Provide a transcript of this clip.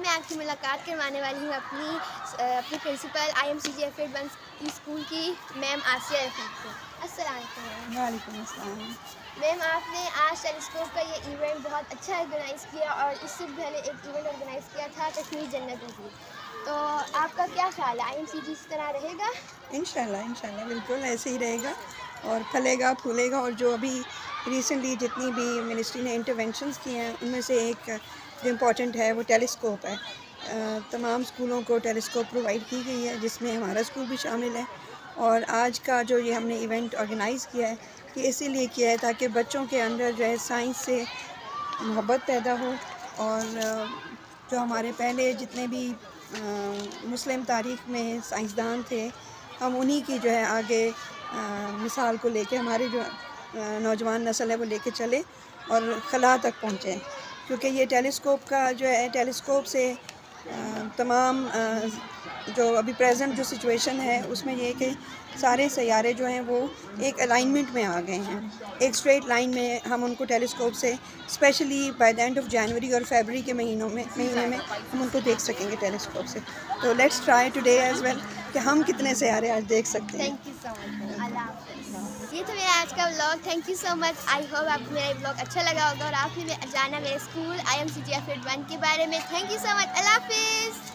میں آپ کی ملاقات کروانے والی ہوں اپنی پرنسپل IMCG اسکول کی میم آسیہ رفیق سے. السلام علیکم. وعلیکم السلام. میم آپ نے آج ٹیلیسکوپ کا یہ ایونٹ بہت اچھا آرگنائز کیا اور اس سے پہلے ایک ایونٹ آرگنائز کیا تھا کشمیر جنت نظیر. تو آپ کا کیا خیال ہے IMCG اس طرح رہے گا؟ انشاءاللہ بالکل ایسے ہی رہے گا اور پھلے گا پھولے گا. اور جو ابھی ریسنٹلی جتنی بھی منسٹری نے انٹرونشنز کی ہیں ان میں سے ایک جو امپورٹنٹ ہے وہ ٹیلیسکوپ ہے. تمام اسکولوں کو ٹیلیسکوپ پرووائڈ کی گئی ہے جس میں ہمارا اسکول بھی شامل ہے. اور آج کا جو یہ ہم نے ایونٹ آرگنائز کیا ہے یہ اسی لیے کیا ہے تاکہ بچوں کے اندر جو ہے سائنس سے محبت پیدا ہو. اور جو ہمارے پہلے جتنے بھی مسلم تاریخ میں سائنسدان تھے ہم انہی کی جو ہے آگے مثال کو لے کے ہماری جو نوجوان نسل ہے وہ لے کے چلے اور خلا تک پہنچے. کیونکہ یہ ٹیلیسکوپ کا جو ہے ٹیلیسکوپ سے تمام جو ابھی پریزنٹ جو سچویشن ہے اس میں یہ ہے کہ سارے سیارے جو ہیں وہ ایک الائنمنٹ میں آ گئے ہیں, ایک اسٹریٹ لائن میں. ہم ان کو ٹیلیسکوپ سے specially by the end of جنوری اور فیبرری کے مہینے میں ہم ان کو دیکھ سکیں گے ٹیلیسکوپ سے. تو let's try today as well کہ ہم کتنے سیارے آج دیکھ سکتے ہیں. تھینک یو سو مچ. اللہ حافظ. یہ تو میرا آج کا vlog. Thank you so much. I hope آپ کو میرا ولاگ اچھا لگا ہوگا اور آپ نے جانا میرے اسکول IMCG کے بارے میں. تھینک یو سو مچ. اللہ حافظ.